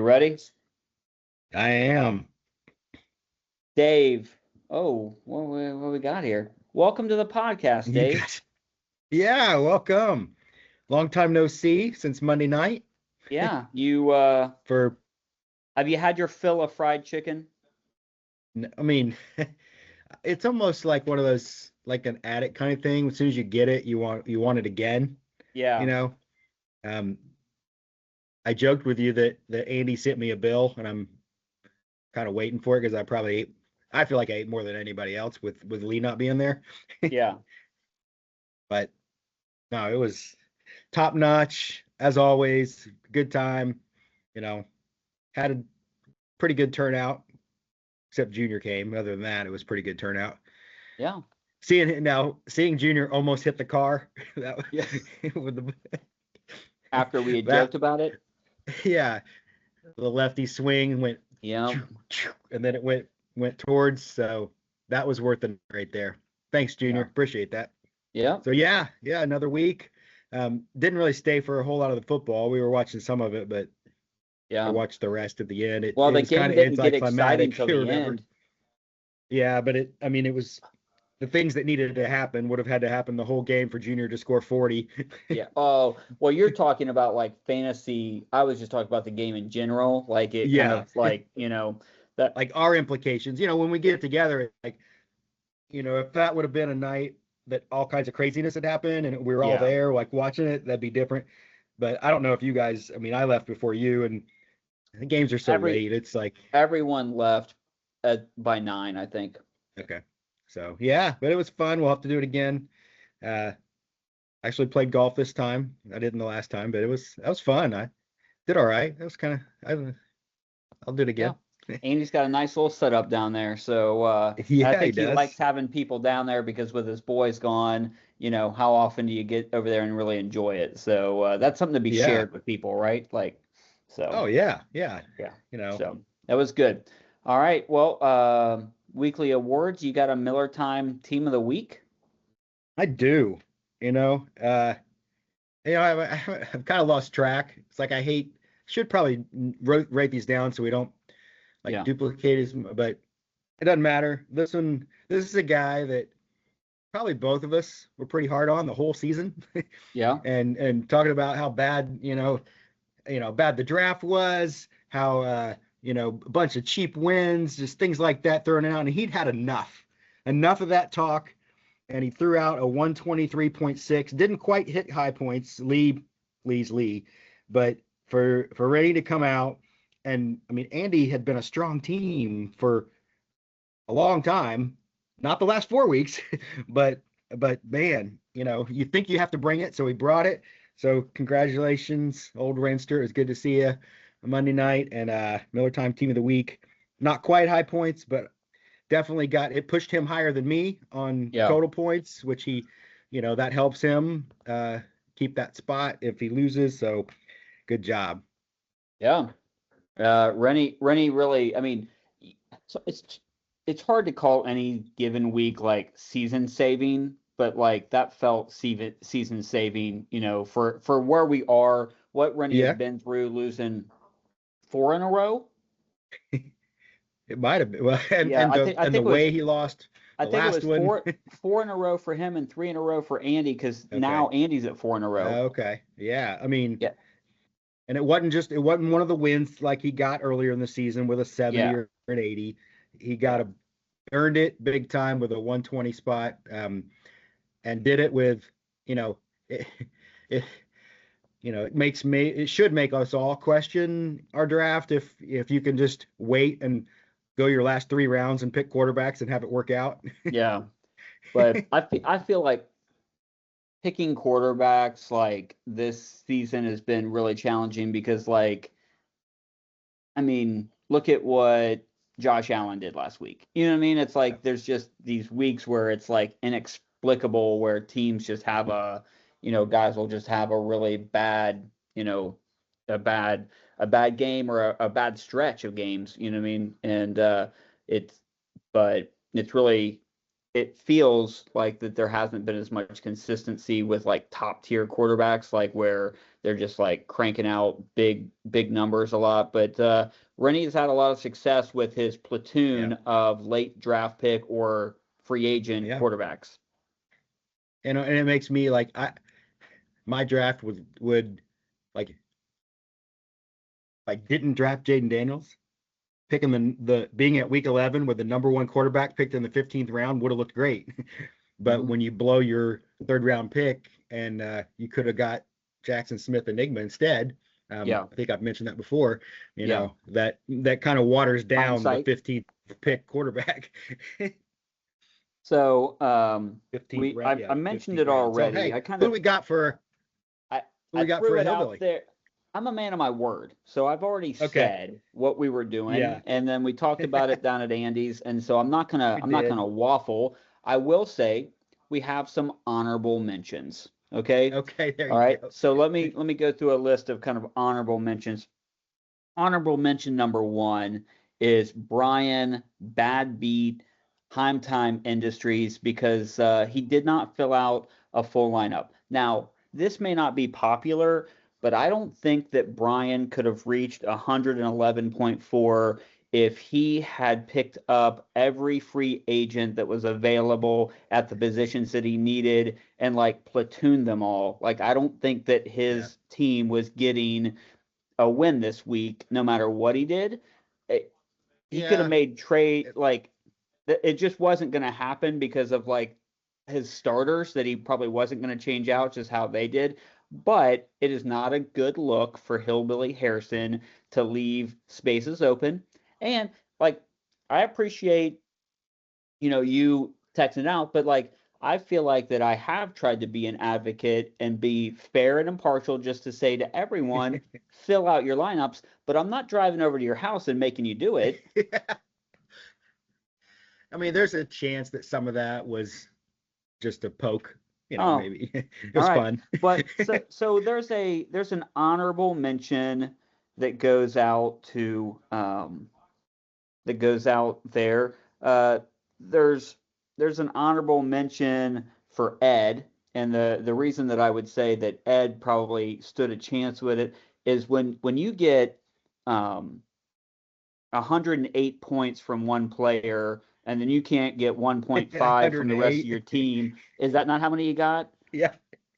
ready? I am. Dave. Oh, what we got here? Welcome to the podcast, You Dave. guys. Yeah, welcome. Long time no see since Monday night. Yeah, you For have you had your fill of fried chicken? I mean, it's almost like one of those like an addict kind of thing. As soon as you get it, you want it again. You Yeah. know. Um, I joked with you that Andy sent me a bill, and I'm kind of waiting for it because I probably ate. I feel like I ate more than anybody else with Lee not being there. Yeah. But no, it was top notch as always. Good time. You know, had a pretty good turnout, except Junior came. Other than that, it was pretty good turnout. Yeah. Seeing Junior almost hit the car, that Yeah. with the After we had that joked about it. yeah, the lefty swing went Yeah. and then it went towards. So that was worth it right there. Thanks, Junior. Yeah. Appreciate that. Yeah. So yeah, another week. Didn't really stay for a whole lot of the football. We were watching some of it, but I Yeah. watched the rest at the end. It Well, it the was kind game of didn't get exciting anticlimactic till or the whatever. end. Yeah, but it was the things that needed to happen would have had to happen the whole game for Junior to score 40. Yeah. Oh, well, you're talking about like fantasy. I was just talking about the game in general. Like it kind Yeah, of like, that. like our implications. When we get together, like if that would have been a night that all kinds of craziness had happened and we were all Yeah. there, like watching it, that'd be different. But I don't know if you guys. I mean, I left before you, and the games are so Every late. It's like everyone left by 9, I think. okay, so yeah, but it was fun. We'll have to do it again. Uh, Actually played golf this time. I didn't the last time, but that was fun. I did all right. That was kind of I'll do it Yeah. again. Andy's got a nice little setup down there. So I Yeah, he think he likes does. having people down there because with his boys gone, how often do you get over there and really enjoy it? So that's something to be Yeah. shared with people, right? Like, so Oh yeah, yeah. yeah. You know, So that was good. All right. Well, weekly awards. You got a Miller Time Team of the Week? I do. You know, uh, I've kind of lost track. It's like I hate. Should probably write these down so we don't like Yeah. duplicate his, but it doesn't matter. This is a guy that probably both of us were pretty hard on the whole season, Yeah. and talking about how bad bad the draft was, how a bunch of cheap wins, just things like that thrown out, and he'd had enough of that talk, and he threw out a 123.6. Didn't quite hit high points. Lee's Lee, but for Ray to come out, and I mean Andy had been a strong team for a long time, not the last 4 weeks, but man, you think you have to bring it, so he brought it. So congratulations, old Renster. It's good to see you Monday night and Miller Time Team of the Week. Not quite high points, but definitely got it pushed him higher than me on Yeah. total points, which that helps him keep that spot if he loses. So good job. Yeah. Rennie really, I mean, so it's hard to call any given week like season saving, but like that felt season saving, for where we are, what Rennie has Yeah, been through, losing 4 in a row. it might have been. Well, and Yeah, and I the think I and the think it was way he lost I the think it last was one. four in a row for him and 3 in a row for Andy because now Okay. Andy's at 4 in a row. Okay. Yeah. I mean, Yeah, and it wasn't one of the wins like he got earlier in the season with a 70 yeah, or an 80. He yeah, earned it big time with a 120 spot, and did it with, you know, it, it, it should make us all question our draft if you can just wait and go your last 3 rounds and pick quarterbacks and have it work out. yeah. But I feel like picking quarterbacks like this season has been really challenging because like I mean, look at what Josh Allen did last week. You know what I mean? It's like there's just these weeks where it's like inexplicable where teams just have guys will just have a really bad, a bad a bad game or a bad stretch of games, you know what I mean? And it's but it's really it feels like that there hasn't been as much consistency with like top tier quarterbacks, like where they're just like cranking out big numbers a lot. But Rennie's had a lot of success with his platoon of late draft pick or free agent quarterbacks. And it makes me like my draft would like didn't draft Jaden Daniels. Pick him in being at week 11 with the number 1 quarterback picked in the 15th round would have looked great. But when you blow your 3rd round pick and you could have got Jackson Smith-Njigba instead, I think I've mentioned that before, you know, that kind of waters down the 15th pick quarterback. So I mentioned it already. So, hey, I kind who of do we got for I for threw a it out hillbilly? there. I'm a man of my word, so I've already said what we were doing, and then we talked about it down at Andy's, and so I'm not gonna waffle. I will say we have some honorable mentions. Okay. Okay. There All right. you go. So let me go through a list of kind of honorable mentions. Honorable mention number 1 is Brian Bad Beat Time Time Industries because he did not fill out a full lineup. Now, this may not be popular, but I don't think that Brian could have reached 111.4 if he had picked up every free agent that was available at the positions that he needed and like platooned them all. Like, I don't think that his team was getting a win this week, no matter what he did. He could have made trade, like, it just wasn't going to happen because of like his starters that he probably wasn't going to change out, just how they did. But it is not a good look for Hillbilly Harrison to leave spaces open. And like, I appreciate, you texting out, but like, I feel like that I have tried to be an advocate and be fair and impartial just to say to everyone, fill out your lineups, but I'm not driving over to your house and making you do it. I mean, there's a chance that some of that was just a poke, maybe. It was fun. But so there's an honorable mention that goes out to there. There's an honorable mention for Ed, and the reason that I would say that Ed probably stood a chance with it is when you get 108 points from one player, and then you can't get 1.5 from the rest of your team. Is that not how many you got? Yeah.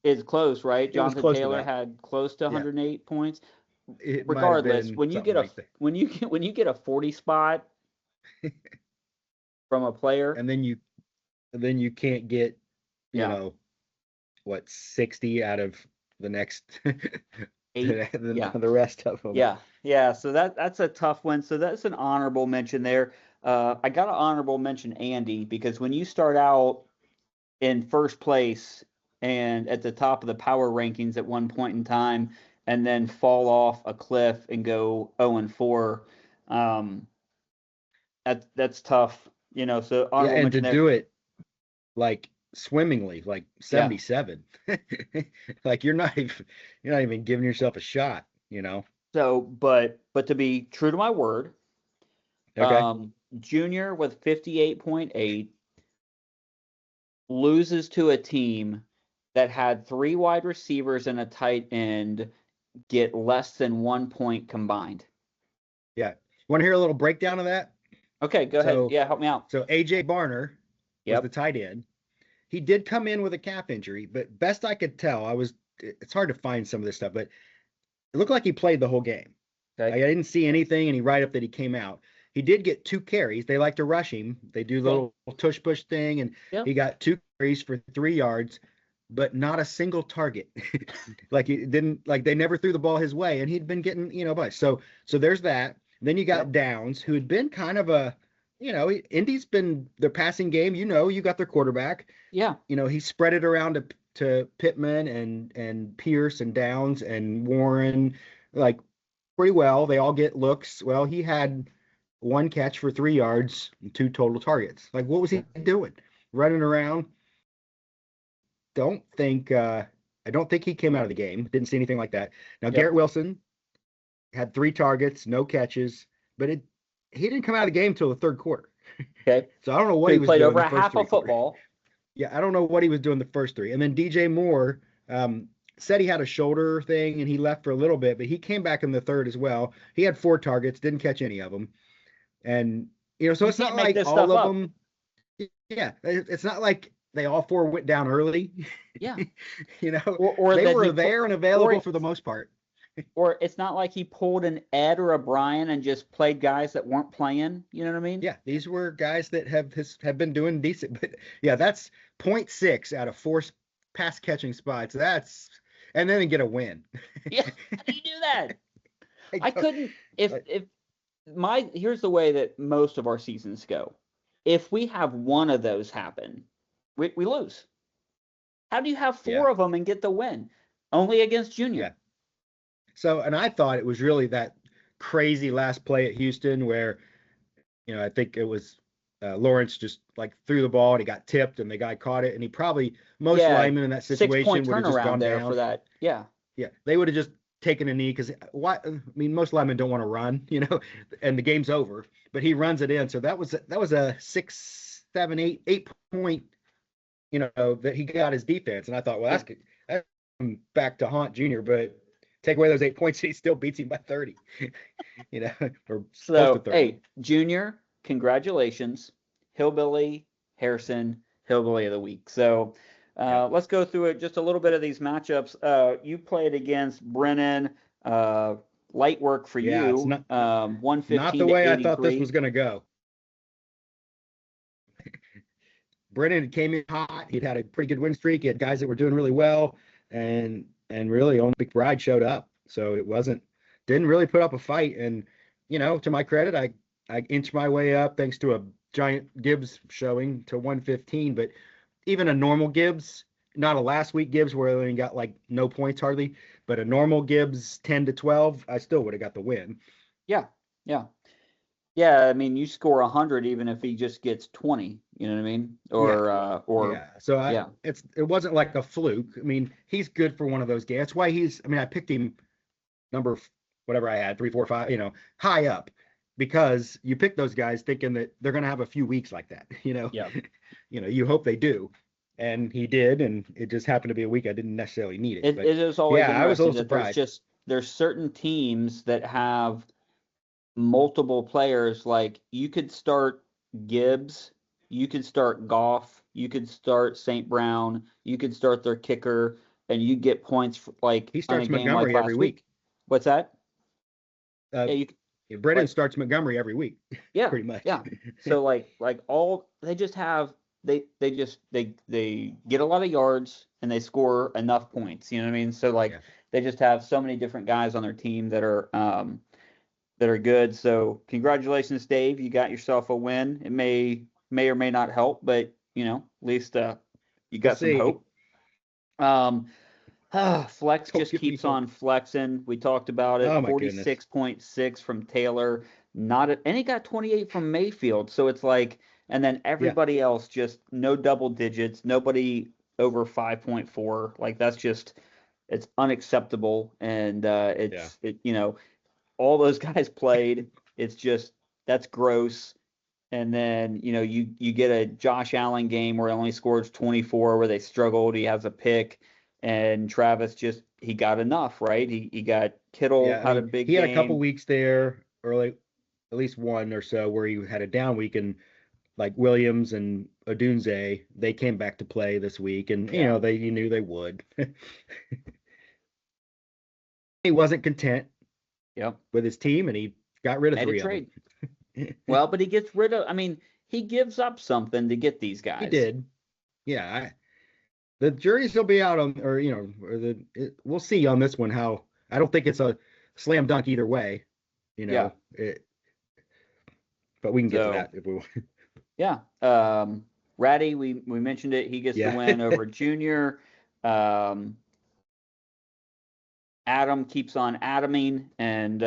It's close, right? Jonathan close Taylor had close to 108 points. It Regardless, when you get when you get a 40 spot from a player, and then you can't get, you know, what, 60 out of the next 8, the rest of them. Yeah. So that's a tough one. So that's an honorable mention there. I got an honorable mention Andy because when you start out in first place and at the top of the power rankings at one point in time, and then fall off a cliff and go 0-4, that's tough. So honorable and mention to there. do it like swimmingly, like 77, like you're not even giving yourself a shot, So, but to be true to my word, Junior with 58.8 loses to a team that had 3 wide receivers and a tight end get less than 1 point combined. Yeah. Want to hear a little breakdown of that? Okay, go ahead. Yeah, help me out. So AJ Barner was the tight end. He did come in with a calf injury, but best I could tell, it's hard to find some of this stuff, but it looked like he played the whole game. Okay. I didn't see anything, and he write-up that he came out. He did get 2 carries. They like to rush him. They do the little tush push thing, and he got 2 carries for 3 yards, but not a single target. Like he didn't, like they never threw the ball his way, and he'd been getting, but so there's that. Then you got Downs, who had been kind of a, Indy's been their passing game. You got their quarterback. Yeah. He spread it around to Pittman and Pierce and Downs and Warren, like pretty well. They all get looks. Well, he had 1 catch for 3 yards and 2 total targets. Like, what was he doing? Running around. I don't think he came out of the game. Didn't see anything like that. Now, Garrett Wilson had 3 targets, no catches, but he didn't come out of the game till the 3rd quarter. Okay. So I don't know what So he he was played doing over the a first half three of quarters. football. Yeah, I don't know what he was doing the first three. And then DJ Moore said he had a shoulder thing and he left for a little bit, but he came back in the third as well. He had 4 targets, didn't catch any of them. And, so You it's not can't make like this all stuff of up. them. Yeah, it's not like they all 4 went down early. Yeah. Or They that were he put, there and available for the most part. or it's not like he pulled an Ed or a Brian and just played guys that weren't playing. You know what I mean? Yeah, these were guys that have been doing decent. But yeah, that's 0.6 out of 4 pass catching spots. And then get a win. Yeah. How do you do that? I I couldn't. If here's the way that most of our seasons go. If we have one of those happen, we lose. How do you have 4 Yeah. of them and get the win? Only against Junior. Yeah. So, and I thought it was really that crazy last play at Houston where, I think it was Lawrence just like threw the ball and he got tipped and the guy caught it. And most Yeah, linemen in that 6 situation point would have just turnaround gone there down. for that. Yeah. Yeah. They would have just taken a knee because most linemen don't want to run, and the game's over, but he runs it in. So that was a 6, 7, 8 point, that he got his defense. And I thought, well, that's back to haunt Junior, but take away those 8 points, he still beats him by 30, or close to 30. Hey, Junior, congratulations. Hillbilly, Harrison, Hillbilly of the Week. So let's go through it, just a little bit of these matchups. You played against Brennan. Light work for you. It's not 115 not the to way 83. I thought this was going to go. Brennan came in hot. He'd had a pretty good win streak. He had guys that were doing really well, and really only McBride showed up. So it didn't really put up a fight. And to my credit, I inched my way up thanks to a giant Gibbs showing to 115. But even a normal Gibbs, not a last week Gibbs where they got like no points hardly, but a normal Gibbs 10 to 12, I still would have got the win. Yeah, yeah. Yeah, I mean, you score 100 even if he just gets 20. You know what I mean? It wasn't like a fluke. I mean, he's good for one of those games. That's why I picked him number whatever I had 3, 4, 5, high up, because you pick those guys thinking that they're going to have a few weeks like that. Yeah. You hope they do, and he did, and it just happened to be a week I didn't necessarily need it. It is always I was a little that surprised. there's certain teams that have multiple players. Like you could start Gibbs, you could start Goff, you could start St. Brown, you could start their kicker, and you get points for, like He starts on a game Montgomery like every last week. What's that? Brennan starts Montgomery every week. Yeah, pretty much. Yeah. So they just have they get a lot of yards and they score enough points. You know what I mean? So they just have so many different guys on their team that are good. So congratulations, Dave. You got yourself a win. It may or may not help, but at least you got some hope. Flex just keeps on flexing. We talked about it. 46.6 from Taylor. And he got 28 from Mayfield. So it's like, and then everybody else just no double digits, nobody over 5.4. Like that's just, it's unacceptable. And all those guys played. It's just, that's gross. And then, you get a Josh Allen game where he only scores 24, where they struggled. He has a pick. And Travis he got enough, right? He got Kittle had a big game. He had a couple weeks there early, at least one or so, where he had a down week, and like Williams and Odunze, they came back to play this week, and you knew they would. He wasn't content with his team, and he got rid of 3 of them. Well, but he gets rid of, he gives up something to get these guys. He did. Yeah, the jury's will be out on, we'll see on this one how. I don't think it's a slam dunk either way, but we can get to that if we want. Yeah. Ratty, we mentioned it. He gets the win over Junior. Adam keeps on Adaming, and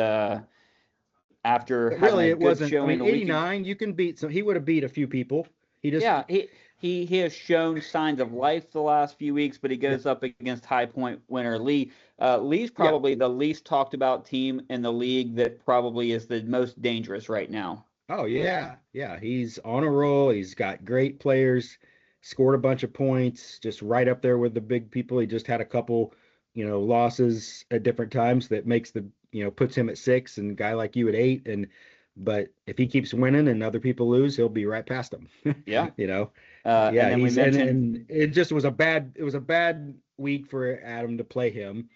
after really it wasn't. Showing 89, you can beat. So he would have beat a few people. He has shown signs of life the last few weeks, but he goes up against High Point winner Lee. Lee's probably the least talked about team in the league that probably is the most dangerous right now. Oh yeah, yeah. He's on a roll. He's got great players. Scored a bunch of points, just right up there with the big people. He just had a couple, losses at different times that makes puts him at 6 and a guy like you at 8. But if he keeps winning and other people lose, he'll be right past them. Yeah. You know, And yeah. then we He's and mentioned, and it just was a bad week for Adam to play him.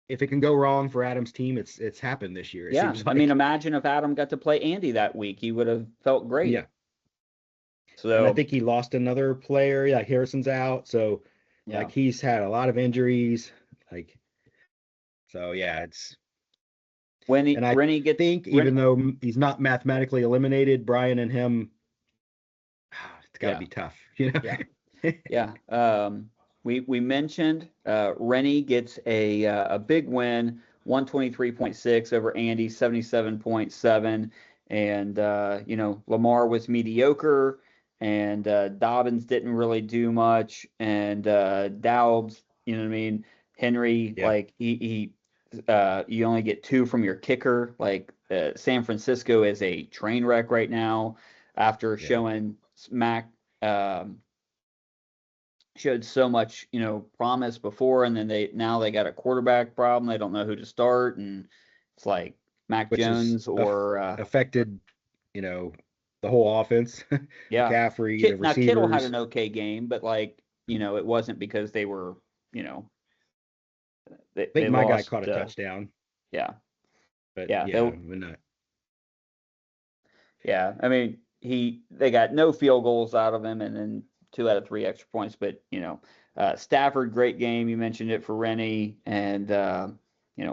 If it can go wrong for Adam's team, it's happened this year. It yeah, seems I mean, like. imagine if Adam got to play Andy that week, he would have felt great. Yeah. And I So, think he lost another player. Like Harrison's out, so yeah. like he's had a lot of injuries. Like so, yeah. And I Rennie gets think even though he's not mathematically eliminated, Brian and him, it's got to yeah, be tough. yeah, yeah. We mentioned Rennie gets a big win, 123.6 over Andy, 77.7, and Lamar was mediocre, and Dobbins didn't really do much, and Dowds, you know what I mean? Henry, Yeah, like he you only get 2 from your kicker. Like San Francisco is a train wreck right now after yeah. showing Mac um, showed so much, promise before, and then they got a quarterback problem. They don't know who to start, and it's like Mac Which has Jones or affected, you know, the whole offense. yeah. McCaffrey, the Now Kittle had receivers. an okay game, but like it wasn't because they were, you know, I think they my guy lost. caught a touchdown, Yeah, but yeah, yeah, we're not. yeah. I mean, they got no field goals out of him, and then 2 out of 3 extra points. But Stafford, great game. You mentioned it for Rennie, and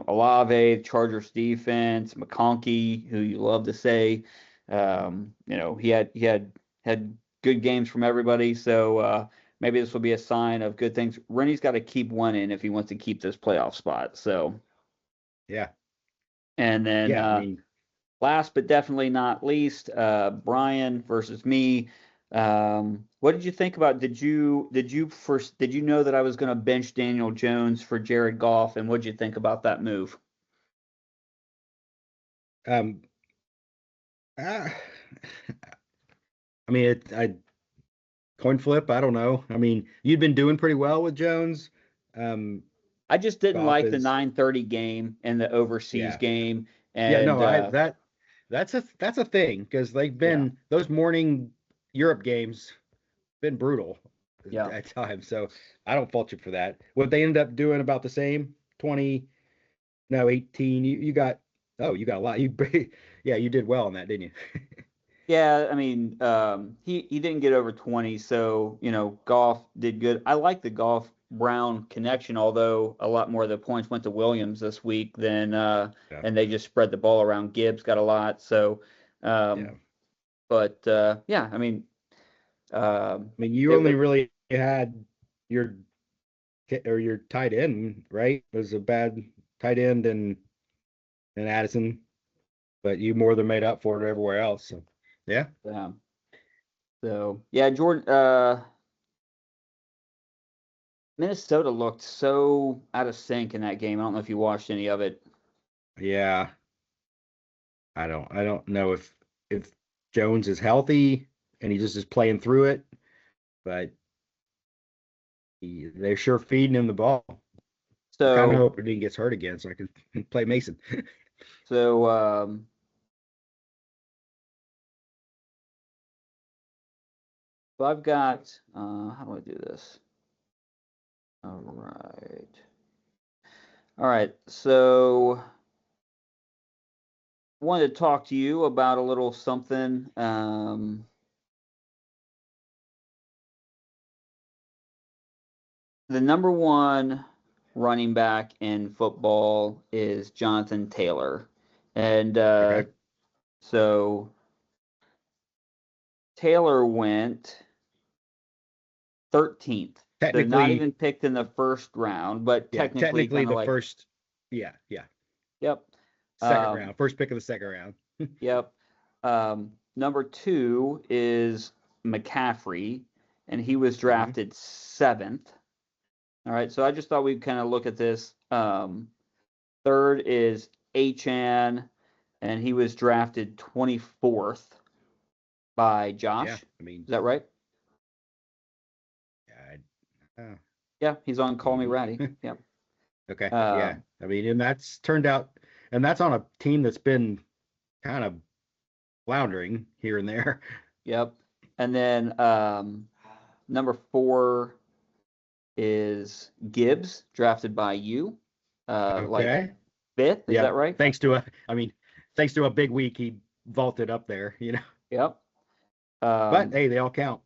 Olave, Chargers defense, McConkey, who you love to say. He had good games from everybody. So maybe this will be a sign of good things. Rennie's got to keep one in if he wants to keep this playoff spot. So, Yeah, and then yeah. I mean, last but definitely not least, Brian versus me. What did you think about? Did you know that I was going to bench Daniel Jones for Jared Goff, and what did you think about that move? um, uh, I mean, coin flip. I don't know. I mean, you'd been doing pretty well with Jones. Um, I just didn't Goff like the is, 9:30 game and the overseas yeah, game, yeah. and No, that's a thing because they've yeah, been those morning Europe games been brutal yeah, at times. So I don't fault you for that. What they ended up doing about the same 20, no 18. You got you got a lot. Yeah, you did well on that, didn't you? yeah. I mean, he didn't get over 20, so Goff did good. I like the Goff Brown connection, although a lot more of the points went to Williams this week than Yeah, and they just spread the ball around. Gibbs got a lot, so yeah. um, but yeah, I mean, um, I mean, you it, only really had your your tight end, right? It was a bad tight end and Addison, but you more than made up for it everywhere else. So yeah. so yeah, Jordan. Minnesota looked so out of sync in that game. I don't know if you watched any of it. Yeah. I don't know if Jones is healthy and he just is playing through it, but they're sure feeding him the ball. I kind of So hope he gets hurt again so I can play Mason. so so I've got how do I do this? All right. All right. So I wanted to talk to you about a little something. The number one running back in football is Jonathan Taylor. And Okay. so Taylor went 13th. So not Technically, even picked in the first round, but yeah, technically technically kind of the like, first, yeah, yeah, yep. second Um, round, first pick of the second round. yep. Number 2 is McCaffrey, and he was Hmm. drafted 7th. All right, so I just thought we'd kind of look at this. Third is Achan. and he was drafted 24th by Josh. Yeah, I mean, is that right? Yeah, he's on Call Me Ratty. Yeah. Okay. Yeah. I mean, and that's turned out, and that's on a team that's been kind of floundering here and there. Yep. And then number 4 is Gibbs, drafted by you. Like Okay. 5th, is that right? Thanks to a big week, he vaulted up there, you know. Yep. But hey, they all count.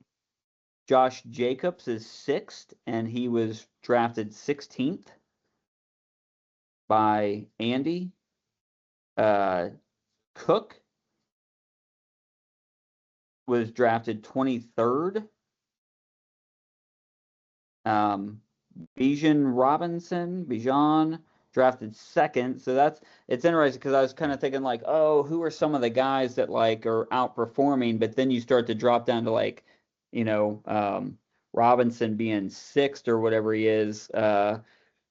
Josh Jacobs is 6th, and he was drafted 16th by Andy. Cook was drafted 23rd. Bijan drafted 2nd. So it's interesting because I was kind of thinking like, oh, who are some of the guys that like are outperforming? But then you start to drop down to like, Robinson being 6th or whatever he is.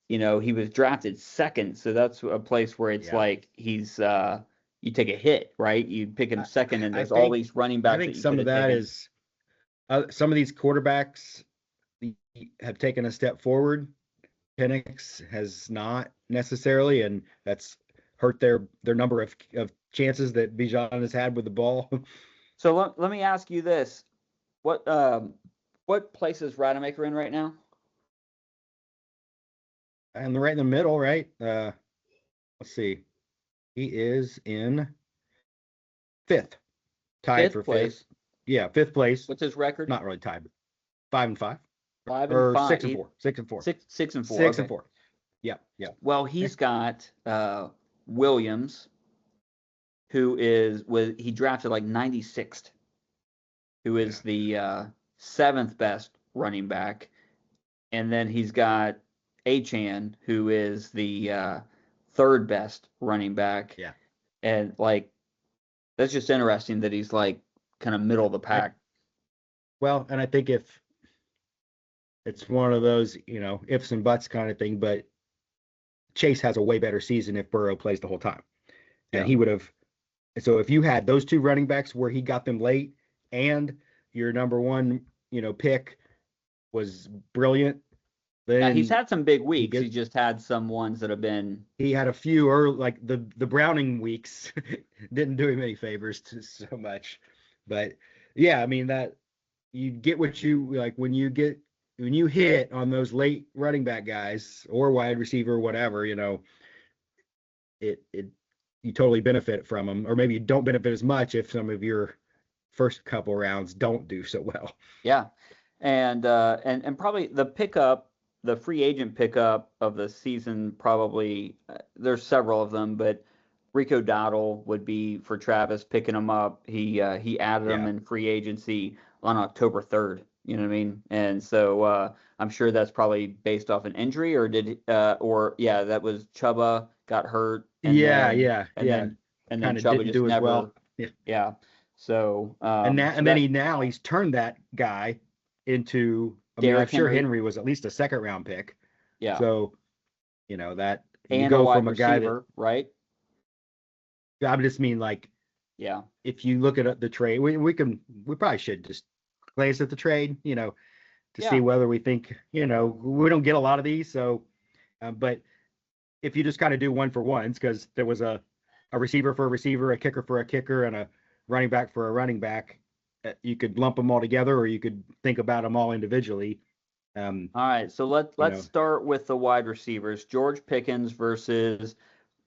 He was drafted 2nd. So that's a place where it's like he's you take a hit, right? You pick him 2nd, and there's all these running backs. I think some of that is some of these quarterbacks have taken a step forward. Penix has not necessarily, and that's hurt their number of chances that Bijan has had with the ball. So let me ask you this: what place is Rademacher in right now? And right in the middle, right? Let's see. He is in 5th, tied for 5th. Yeah, 5th place. What's his record? Not really tied, but 5-5. 5-5. 6-4. 6-4. 6-4. 6-4. Yeah. Well, he's got Williams, who he drafted like 96th, who is the 7th best running back, and then he's got Achane, who is the 3rd best running back. Yeah. And like, that's just interesting that he's like kind of middle of the pack. Well, and I think if it's one of those, ifs and buts kind of thing, but Chase has a way better season if Burrow plays the whole time. And he would have. So if you had those 2 running backs where he got them late and your number 1, pick was brilliant, then he's had some big weeks. He just had some ones that have been. He had a few early, like the Browning weeks didn't do him any favors so much. But yeah, I mean that you get what you like when you hit on those late running back guys or wide receiver, whatever, it you totally benefit from them, or maybe you don't benefit as much if some of your first couple rounds don't do so well. Yeah, and probably the free agent pickup of the season, probably there's several of them, but Rico Dowdle would be for Travis picking him up. He added him in free agency on October 3rd. You know what I mean? And so I'm sure that's probably based off an injury, or that was Chuba got hurt. And then Chuba just never. Well. Yeah. So he's turned that guy into. I'm sure Henry was at least a 2nd round pick. Yeah. So, that and you go from a guy that, right? I just mean like, if you look at the trade, we probably should just glance at the trade, to see whether we think, we don't get a lot of these. So, but if you just kind of do one for ones, because there was a receiver for a receiver, a kicker for a kicker, and a running back for a running back, you could lump them all together, or you could think about them all individually. All right, so let's start with the wide receivers. George Pickens versus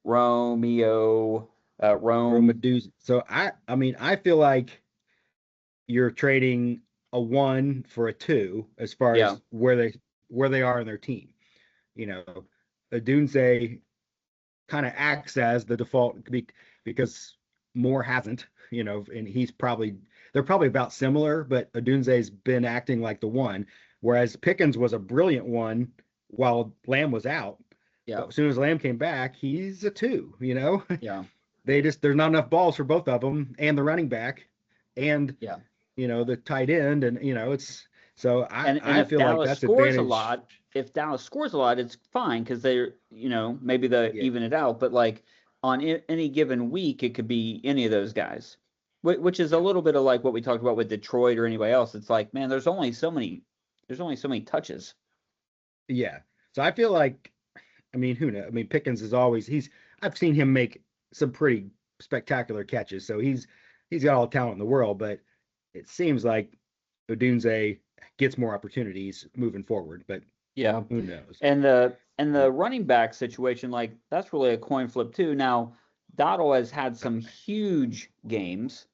Romeo Medusa. So I feel like you're trading a 1 for a 2 as far as where they are in their team. Odunze kind of acts as the default because Moore hasn't, and they're probably about similar, but Odunze's been acting like the 1, whereas Pickens was a brilliant 1 while Lamb was out. Yeah. But as soon as Lamb came back, he's a 2, Yeah. There's not enough balls for both of them, and the running back and the tight end, and it's so I feel like that's scores advantage. A lot. If Dallas scores a lot, it's fine because they're maybe even it out. But like on any given week, it could be any of those guys, which is a little bit of like what we talked about with Detroit or anybody else. It's like, man, there's only so many touches. Yeah. So I feel like, I mean, who knows? I mean, Pickens is always I've seen him make some pretty spectacular catches. So he's got all the talent in the world, but it seems like Odunze gets more opportunities moving forward. But yeah, who knows? And the running back situation, like that's really a coin flip too. Now, Dottle has had some huge games,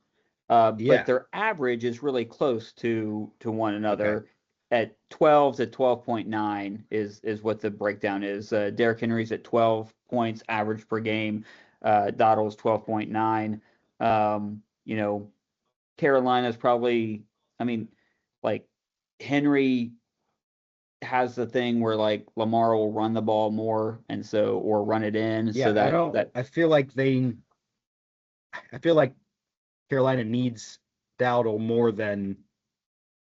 but their average is really close to one another. Okay. At 12 to 12.9 is what the breakdown is. Derrick Henry's at 12 points average per game. Dottle's 12.9. You know, Carolina's probably, I mean, like Henry has the thing where like Lamar will run the ball more and so or run it in. Yeah, So that I feel like Carolina needs Dowdle more than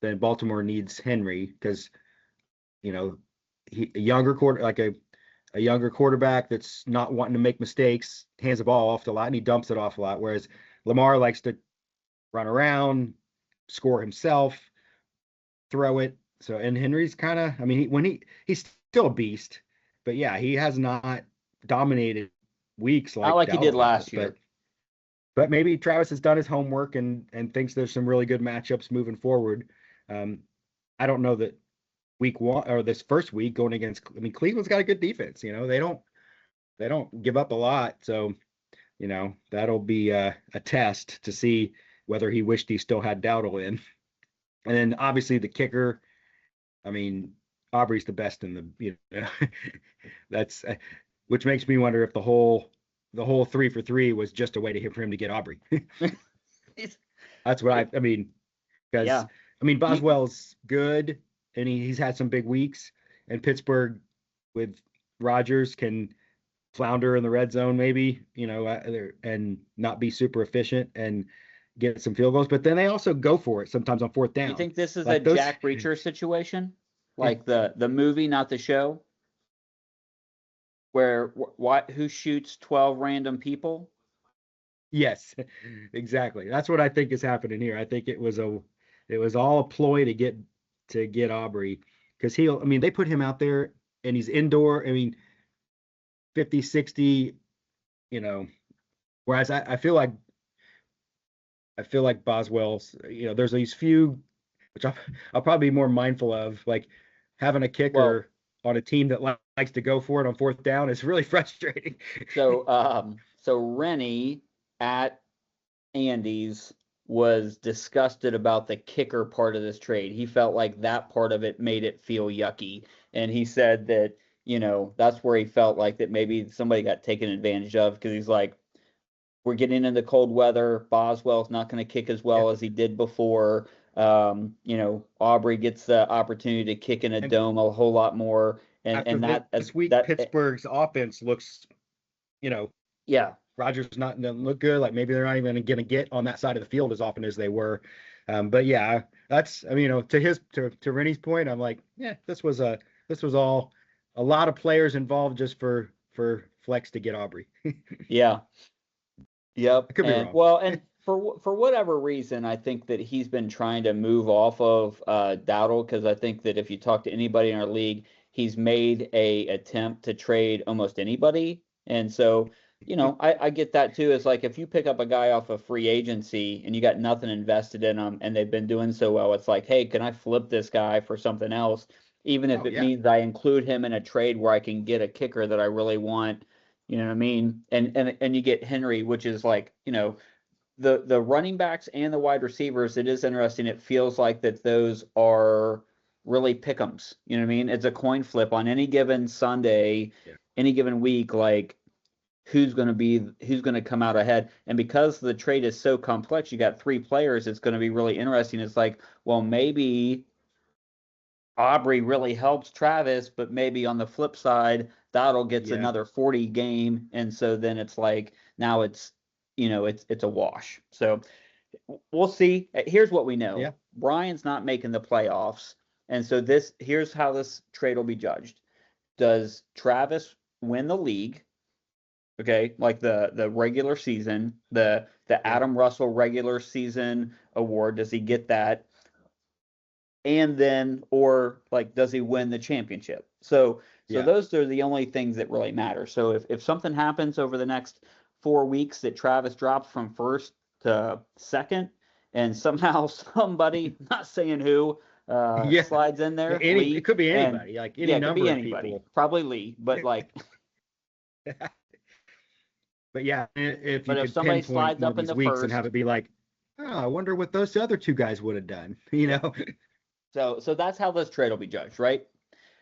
Baltimore needs Henry because a younger quarterback that's not wanting to make mistakes, hands the ball off a lot, and he dumps it off a lot. Whereas Lamar likes to run around, score himself, throw it. So, and Henry's kind of, I mean, he's still a beast, but yeah, he has not dominated weeks not like he did Dowdle last has, year. But maybe Travis has done his homework and thinks there's some really good matchups moving forward. I don't know that week one or this first week going against, I mean, Cleveland's got a good defense. They don't give up a lot. So, that'll be a test to see whether he wished he still had Dowdle in. And then obviously the kicker, I mean, Aubrey's the best in the, that's, which makes me wonder if the whole 3-for-3 was just a way for him to get Aubrey. That's what I mean, because yeah. I mean, Boswell's good and he's had some big weeks, and Pittsburgh with Rodgers can flounder in the red zone maybe, and not be super efficient and get some field goals, but then they also go for it sometimes on fourth down. You think this is like a Jack Reacher situation? Like the movie, not the show? Where who shoots 12 random people? Yes, exactly. That's what I think is happening here. I think it was all a ploy to get Aubrey, because they put him out there and he's indoor. I mean, 50, 60, whereas I feel like Boswell's, there's these few, which I'll probably be more mindful of, like having a kicker on a team that likes to go for it on fourth down is really frustrating. So Rennie at Andy's was disgusted about the kicker part of this trade. He felt like that part of it made it feel yucky. And he said that, that's where he felt like that maybe somebody got taken advantage of, because he's like, we're getting into cold weather. Boswell's not going to kick as well as he did before. Aubrey gets the opportunity to kick in a dome a whole lot more. And that this week, Pittsburgh's offense looks, yeah, Rodgers doesn't look good. Like maybe they're not even going to get on that side of the field as often as they were. But yeah, that's, to Rennie's point, I'm like, yeah, this was all a lot of players involved just for flex to get Aubrey. Yeah. Yep. I could be wrong. Well, and for whatever reason, I think that he's been trying to move off of Dowdle, because I think that if you talk to anybody in our league, he's made a attempt to trade almost anybody. And so, I get that too. It's like if you pick up a guy off of free agency and you got nothing invested in them and they've been doing so well, it's like, hey, can I flip this guy for something else? Even if it means I include him in a trade where I can get a kicker that I really want. You know what I mean? And you get Henry, which is like, the running backs and the wide receivers. It is interesting. It feels like that those are really pick'ems. You know what I mean? It's a coin flip on any given Sunday, any given week, like who's going to come out ahead. And because the trade is so complex, you got three players, it's going to be really interesting. It's like, well, maybe Aubrey really helps Travis, but maybe on the flip side, Dowdle gets another 40 game. And so then it's like, now it's, it's a wash. So we'll see. Here's what we know. Yeah. Brian's not making the playoffs. And so here's how this trade will be judged. Does Travis win the league? Okay, like the regular season, the Adam Russell regular season award. Does he get that? And then, or like, does he win the championship? So Yeah. those are the only things that really matter. So if something happens over the next 4 weeks that Travis drops from first to second, and somehow somebody, not saying who, Yeah. slides in there, It Lee, could be and anybody, like yeah, any it could be number of anybody, people. probably Lee, but like, But yeah, if you but if could somebody pinpoint slides one of up these into weeks and have first, it be like, oh, I wonder what those other two guys would have done, you yeah. know? So that's how this trade will be judged, right?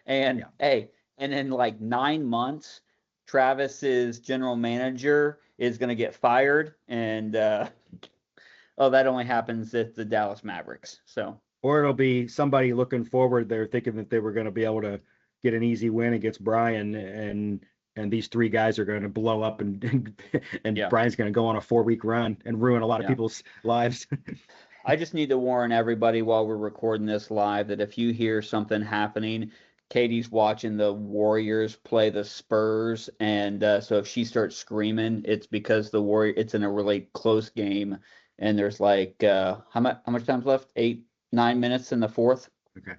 And Yeah. hey, and in like 9 months, Travis's general manager is going to get fired, and oh, that only happens at the Dallas Mavericks. So Or it'll be somebody looking forward. They're thinking that they were going to be able to get an easy win against Brian, and these three guys are going to blow up, and yeah, Brian's going to go on a 4 week run and ruin a lot of yeah. people's lives. I just need to warn everybody while we're recording this live that if you hear something happening, Katie's watching the Warriors play the Spurs, and so if she starts screaming, it's because it's in a really close game, and there's like how much time's left? 8, 9 minutes in the fourth. Okay.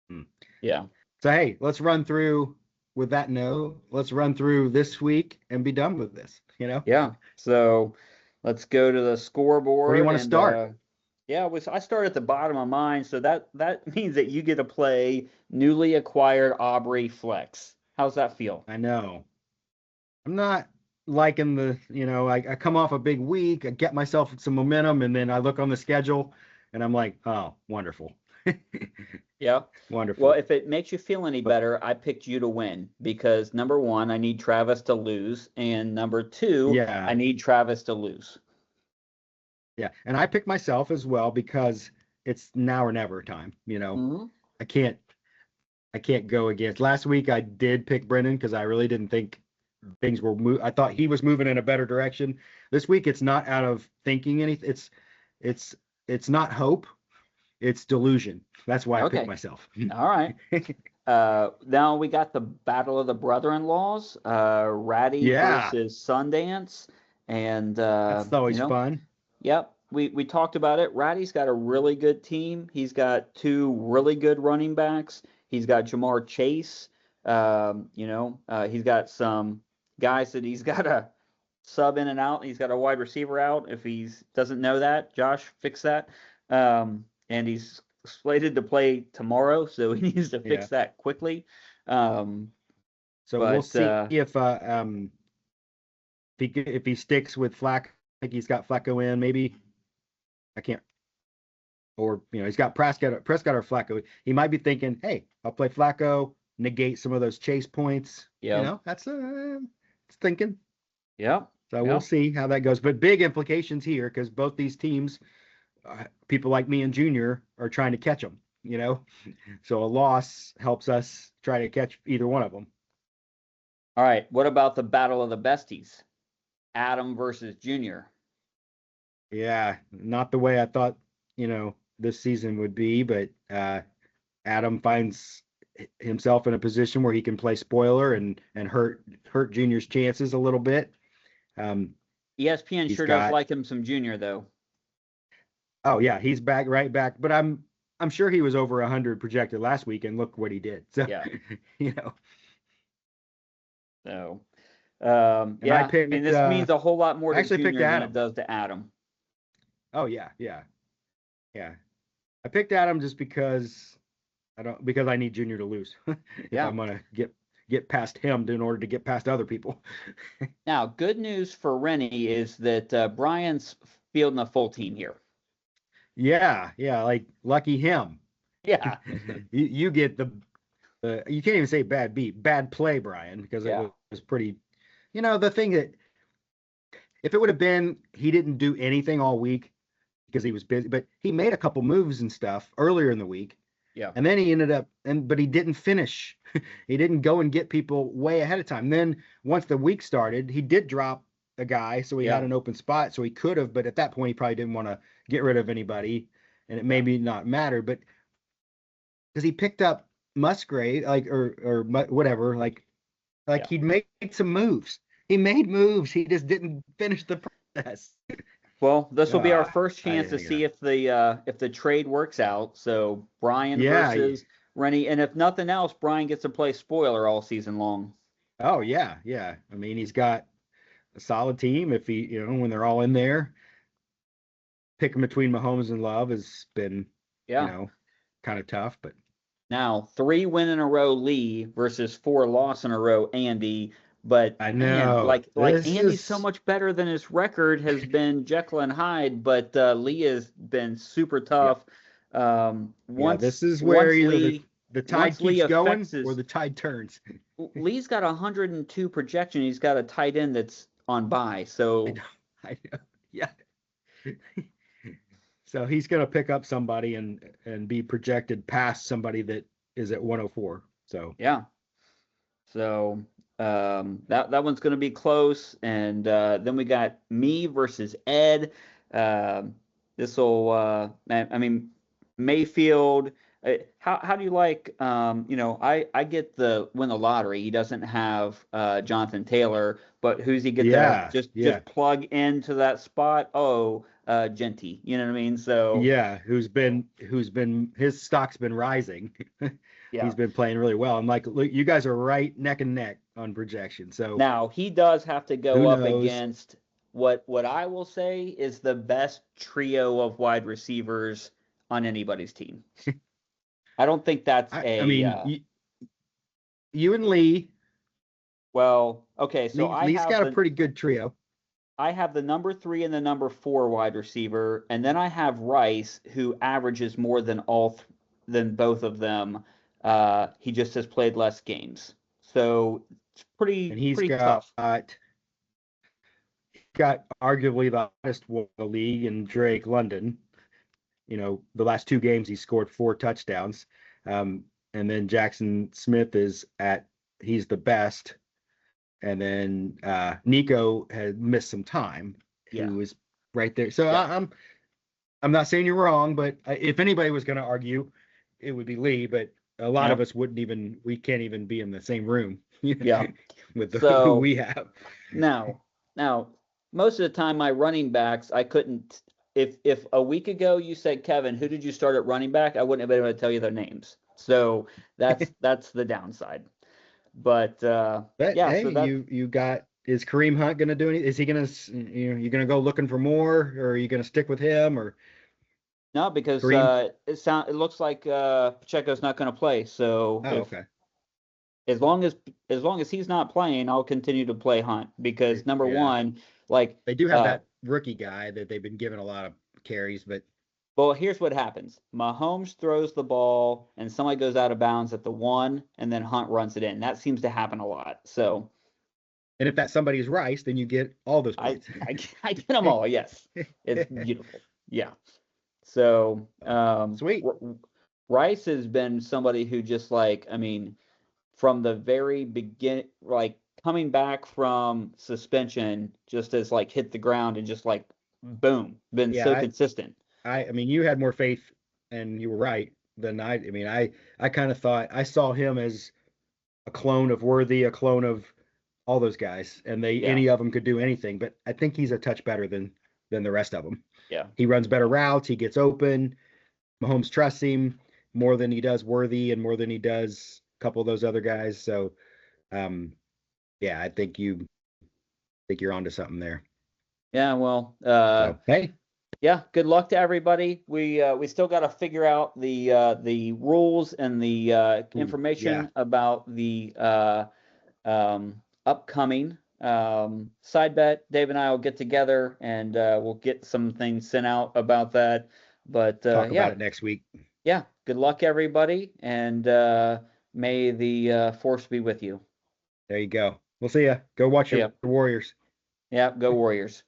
Hmm. Yeah, So hey, let's run through with that note. Let's run through this week and be done with this. yeah. So let's go to the Where do you scoreboard, want to and start? yeah, I start at the bottom of mine, so that means that you get to play newly acquired Aubrey Flex. How's that feel? I know. I'm not liking I come off a big week, I get myself some momentum, and then I look on the schedule and I'm like, oh, wonderful. Yeah. Well, Wonderful. if it makes you feel any But better, I picked you to win because number one, I need Travis to lose, and number two, I yeah, need Travis to lose. yeah. And I picked myself as well because it's now or never time. Hmm. I can't I can't go against. Last week I did pick Brennan because I really didn't think things were I thought he was moving in a better direction. This week it's not out of thinking anything. It's it's not hope. It's delusion. That's why I picked Okay. myself. All right. Now we got the battle of the brother-in-laws, Ratty Yeah, versus Sundance, and that's always fun. yep, we talked about it. Ratty's got a really good team. He's got two really good running backs. He's got Jamar Chase. He's got some guys that he's got a sub in and out. He's got a wide receiver out. If he doesn't know that, Josh, fix that. And he's slated to play tomorrow, so he needs to Yeah. fix that quickly. Um, So we'll but see if he sticks with Flacco. I think he's got Flacco in. Maybe I can't. Or he's got Prescott or Flacco. He might be thinking, hey, I'll play Flacco, negate some of those chase points. yeah, That's it's thinking. yeah, So yeah, we'll see how that goes. But big implications here because both these teams, people like me and Junior, are trying to catch them. So a loss helps us try to catch either one of them. All right. What about the battle of the besties? Adam versus Junior. Yeah, not the way I thought, this season would be, but Adam finds himself in a position where he can play spoiler and hurt Junior's chances a little bit. ESPN He's sure does got like him some Junior though. Oh yeah, he's back right back, but I'm sure he was over 100 projected last week, and look what he did. So Yeah. you know, So and I yeah, picked and this means a whole lot more I to actually picked Junior than it Adam. does to Adam. Oh yeah, yeah. Yeah. I picked Adam just because I need Junior to lose if Yeah. I'm gonna get past him in order to get past other people. Now, good news for Rennie is that Brian's fielding a full team here. Yeah, like lucky him. Yeah. You get the you can't even say bad play, Brian, because Yeah. it was pretty. The thing that if it would have been he didn't do anything all week because he was busy, but he made a couple moves and stuff earlier in the week. Yeah. And then he ended up but he didn't finish. He didn't go and get people way ahead of time. Then once the week started, he did drop a guy, so he had an open spot, so he could have, but at that point he probably didn't want to get rid of anybody, and it maybe not matter, but because he picked up Musgrave, like or whatever, like he'd made some moves. He made moves. He just didn't finish the process. Well, this will be our first I chance didn't to think see of if the trade works out. So Brian Yeah. versus Rennie, and if nothing else, Brian gets to play spoiler all season long. Oh yeah, yeah. I mean, he's got a solid team. If he, when they're all in there, picking between Mahomes and Love has been, Yeah. kind of tough. But Now 3 win in a row Lee versus 4 loss in a row Andy. But I man, know like this Andy's so is much better than his record has been Jekyll and Hyde, but Lee has been super yeah, tough. yeah. This Once is where once either Lee the tide once Lee keeps going affects or his the tide turns. Lee's got 102 projection. He's got a tight end that's on bye. I So know, I know. Yeah. So he's going to pick up somebody and be projected past somebody that is at 104. So yeah. So that one's going to be close. And then we got me versus Ed. This will, I mean, Mayfield. How do you like? I get the win the lottery. He doesn't have Jonathan Taylor, but who's he get to yeah, just plug into that spot? Oh, Genty. You know what I mean? So yeah. Who's been his stock's been rising. yeah. He's been playing really well. And like, look, you guys are right neck and neck on projection. So Now he does have to go who up knows? against what I will say is the best trio of wide receivers on anybody's team. I don't think that's I mean, you and well, okay, so Lee's got a pretty good trio. I have the number 3 and the number 4 wide receiver, and then I have Rice who averages more than than both of them. He just has played less games. So it's And pretty tough. got arguably the hottest one in the league in Drake London. The last 2 games he scored 4 touchdowns. And then Jackson Smith he's the best. And then Nico had missed some time, Yeah. who was right there. So Yeah. I'm not saying you're wrong, but if anybody was going to argue, it would be Lee. But a lot of Yeah. us we can't even be in the same room Yeah. with who So we have. now, most of the time, my running backs, I couldn't. If a week ago you said, Kevin, who did you start at running back? I wouldn't have been able to tell you their names. So that's the downside. But But yeah, hey, so that you got is Kareem Hunt going to do anything? Is he going to you going to go looking for more, or are you going to stick with him or no, because Kareem? it looks like Pacheco's not going to play. So Oh, if okay. as long as he's not playing, I'll continue to play Hunt because number Yeah, one, like they do have that rookie guy that they've been giving a lot of carries, but well, here's what happens. Mahomes throws the ball and somebody goes out of bounds at the 1 and then Hunt runs it in. That seems to happen a lot. So and if that somebody's Rice, then you get all those I points. I get them all. Yes. It's beautiful. Yeah. So Sweet. Rice has been somebody who just like, I mean, from the very begin, like coming back from suspension, just as like hit the ground and just like boom, been so Yeah, consistent. I mean, you had more faith, and you were right than I. I mean, I kind of thought I saw him as a clone of Worthy, a clone of all those guys, and Yeah. any of them could do anything. But I think he's a touch better than the rest of them. Yeah. He runs better routes. He gets open. Mahomes trusts him more than he does Worthy, and more than he does a couple of those other guys. So, um, yeah, I think you're onto something there. Yeah. Well, So, hey, yeah, good luck to everybody. We still got to figure out the rules and the yeah, information about the upcoming side bet. Dave and I will get together and we'll get some things sent out about that. But talk about it next week. yeah, good luck everybody, and may the force be with you. There you go. We'll see ya. Go watch See your ya. Warriors. Yeah, go Warriors.